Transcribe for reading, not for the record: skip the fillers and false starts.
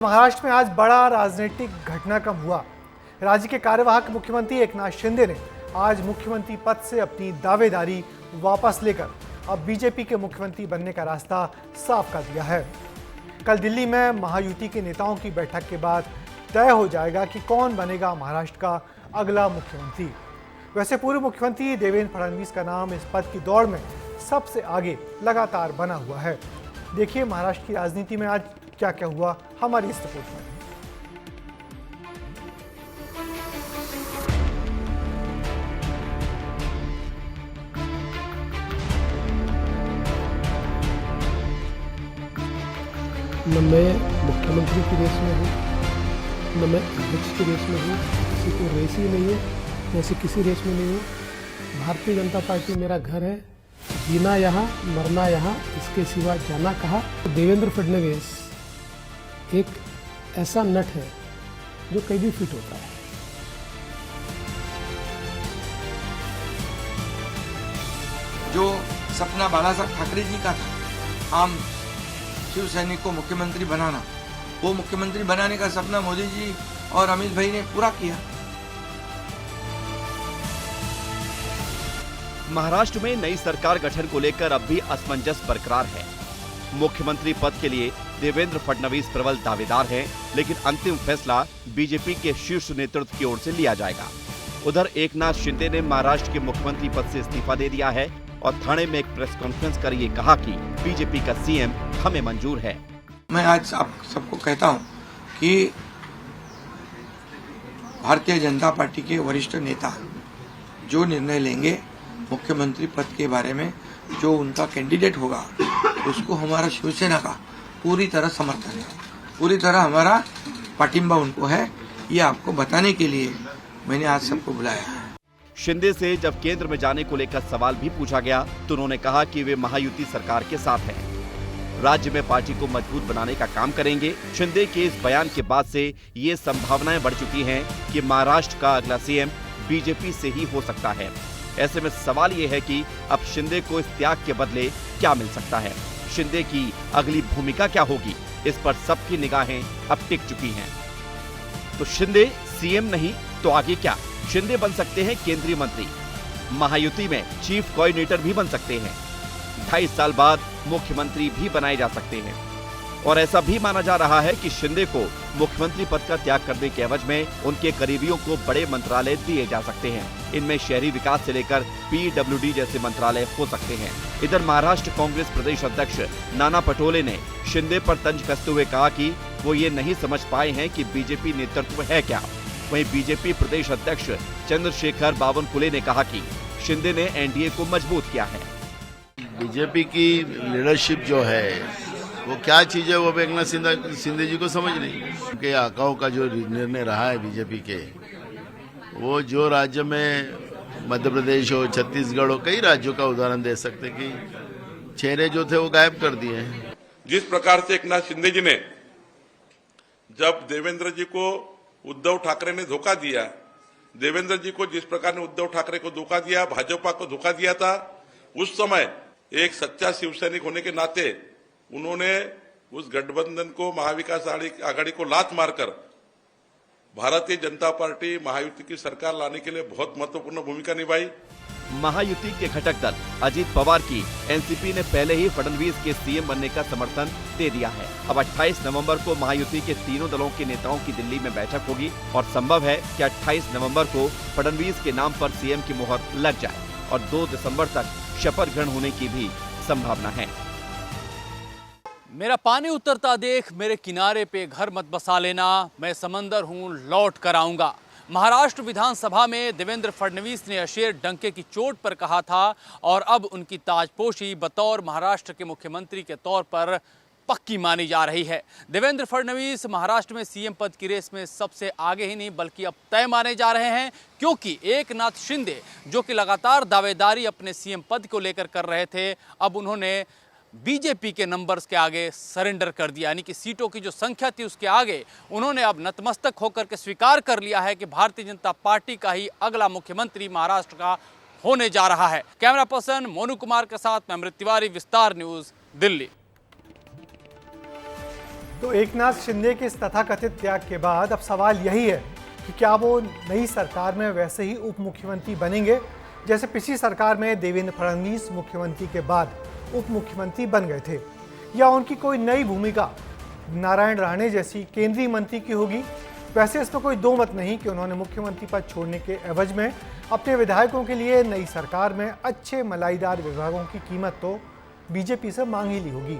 महाराष्ट्र में आज बड़ा राजनीतिक घटनाक्रम हुआ। राज्य के कार्यवाहक मुख्यमंत्री एकनाथ शिंदे ने आज मुख्यमंत्री पद से अपनी दावेदारी वापस लेकर अब बीजेपी के मुख्यमंत्री बनने का रास्ता साफ कर दिया है। कल दिल्ली में महायुति के नेताओं की बैठक के बाद तय हो जाएगा कि कौन बनेगा महाराष्ट्र का अगला मुख्यमंत्री। वैसे पूर्व मुख्यमंत्री देवेंद्र फडणवीस का नाम इस पद की दौड़ में सबसे आगे लगातार बना हुआ है। देखिए महाराष्ट्र की राजनीति में आज क्या क्या हुआ हमारी इस रिपोर्ट में। न मैं मुख्यमंत्री की रेस में हूँ, न मैं अध्यक्ष की रेस में हूँ, किसी को रेस ही नहीं है, मैं ऐसी किसी रेस में नहीं हूँ। भारतीय जनता पार्टी मेरा घर है, जीना यहाँ मरना यहाँ, इसके सिवा जाना कहाँ। देवेंद्र फडणवीस एक ऐसा नट है जो कहीं भी फिट होता है। जो सपना बाला साहब ठाकरे जी का था, आम शिव सैनिक को मुख्यमंत्री बनाना, वो मुख्यमंत्री बनाने का सपना मोदी जी और अमित भाई ने पूरा किया। महाराष्ट्र में नई सरकार गठन को लेकर अब भी असमंजस बरकरार है। मुख्यमंत्री पद के लिए देवेंद्र फडणवीस प्रबल दावेदार हैं, लेकिन अंतिम फैसला बीजेपी के शीर्ष नेतृत्व की ओर से लिया जाएगा। उधर एकनाथ शिंदे ने महाराष्ट्र के मुख्यमंत्री पद से इस्तीफा दे दिया है और थाने में एक प्रेस कॉन्फ्रेंस कर ये कहा कि बीजेपी का सीएम हमें मंजूर है। मैं आज आप सबको कहता हूं कि भारतीय जनता पार्टी के वरिष्ठ नेता जो निर्णय लेंगे मुख्यमंत्री पद के बारे में, जो उनका कैंडिडेट होगा, उसको हमारा शिवसेना का पूरी तरह समर्थन है, पूरी तरह हमारा पाटिंबा उनको है। ये आपको बताने के लिए मैंने आज सबको बुलाया है। शिंदे से जब केंद्र में जाने को लेकर सवाल भी पूछा गया तो उन्होंने कहा कि वे महायुति सरकार के साथ हैं, राज्य में पार्टी को मजबूत बनाने का काम करेंगे। शिंदे के इस बयान के बाद से ये संभावनाएं बढ़ चुकी हैं कि महाराष्ट्र का अगला सीएम बीजेपी से ही हो सकता है। ऐसे में सवाल ये है कि अब शिंदे को इस त्याग के बदले क्या मिल सकता है, शिंदे की अगली भूमिका क्या होगी, इस पर सबकी निगाहें अब टिक चुकी हैं। तो शिंदे सीएम नहीं तो आगे क्या? शिंदे बन सकते हैं केंद्रीय मंत्री, महायुति में चीफ कोऑर्डिनेटर भी बन सकते हैं, 2.5 साल बाद मुख्यमंत्री भी बनाए जा सकते हैं। और ऐसा भी माना जा रहा है कि शिंदे को मुख्यमंत्री पद का त्याग करने के एवज में उनके करीबियों को बड़े मंत्रालय दिए जा सकते हैं। इनमें शहरी विकास से लेकर PWD जैसे मंत्रालय हो सकते हैं। इधर महाराष्ट्र कांग्रेस प्रदेश अध्यक्ष नाना पटोले ने शिंदे पर तंज कसते हुए कहा कि वो ये नहीं समझ पाए हैं कि बीजेपी नेतृत्व है क्या। वहीं बीजेपी प्रदेश अध्यक्ष चंद्रशेखर बावनकुले ने कहा कि शिंदे ने एनडीए को मजबूत किया है। बीजेपी की लीडरशिप जो है वो क्या चीज है, वो एकनाथ शिंदे जी को समझ नहीं। उनके आकाओं का जो निर्णय रहा है बीजेपी के, वो जो राज्य में मध्य प्रदेश हो, छत्तीसगढ़ हो, कई राज्यों का उदाहरण दे सकते कि चेहरे जो थे वो गायब कर दिए हैं। जिस प्रकार से एकनाथ शिंदे जी ने जब देवेंद्र जी को उद्धव ठाकरे ने धोखा दिया, देवेंद्र जी को जिस प्रकार ने उद्धव ठाकरे को धोखा दिया, भाजपा को धोखा दिया था, उस समय एक सच्चा शिवसैनिक होने के नाते उन्होंने उस गठबंधन को, महाविकास आघाड़ी को लात मारकर भारतीय जनता पार्टी महायुति की सरकार लाने के लिए बहुत महत्वपूर्ण भूमिका निभाई। महायुति के घटक दल अजीत पवार की एनसीपी ने पहले ही फडणवीस के सीएम बनने का समर्थन दे दिया है। अब 28 नवंबर को महायुति के तीनों दलों के नेताओं की दिल्ली में बैठक होगी और संभव है कि 28 नवंबर को फडणवीस के नाम पर सीएम की मुहर लग जाए और 2 दिसंबर तक शपथ ग्रहण होने की भी संभावना है। मेरा पानी उतरता देख, मेरे किनारे पे घर मत बसा लेना, मैं समंदर हूँ लौट कर आऊँगा। महाराष्ट्र विधानसभा में देवेंद्र फडणवीस ने अशेर डंके की चोट पर कहा था और अब उनकी ताजपोशी बतौर महाराष्ट्र के मुख्यमंत्री के तौर पर पक्की मानी जा रही है। देवेंद्र फडणवीस महाराष्ट्र में सीएम पद की रेस में सबसे आगे ही नहीं बल्कि अब तय माने जा रहे हैं, क्योंकि एकनाथ शिंदे जो कि लगातार दावेदारी अपने सीएम पद को लेकर कर रहे थे, अब उन्होंने बीजेपी के नंबर्स के आगे सरेंडर कर दिया, यानी कि सीटों की जो संख्या थी उसके आगे उन्होंने अब नतमस्तक होकर के स्वीकार कर लिया है कि भारतीय जनता पार्टी का ही अगला मुख्यमंत्री महाराष्ट्र का होने जा रहा है। कैमरा पर्सन मोनू कुमार के साथ मैं अमृत तिवारी, विस्तार न्यूज, दिल्ली। तो एकनाथ शिंदे के इस तथाकथित त्याग के बाद अब सवाल यही है कि क्या वो नई सरकार में वैसे ही उप मुख्यमंत्री बनेंगे जैसे पिछली सरकार में देवेंद्र फडणवीस मुख्यमंत्री के बाद उप मुख्यमंत्री बन गए थे, या उनकी कोई नई भूमिका नारायण राणे जैसी केंद्रीय मंत्री की होगी। वैसे इसमें कोई दो मत नहीं कि उन्होंने मुख्यमंत्री पद छोड़ने के एवज में अपने विधायकों के लिए नई सरकार में अच्छे मलाईदार विभागों की कीमत तो बीजेपी से मांग ही ली होगी।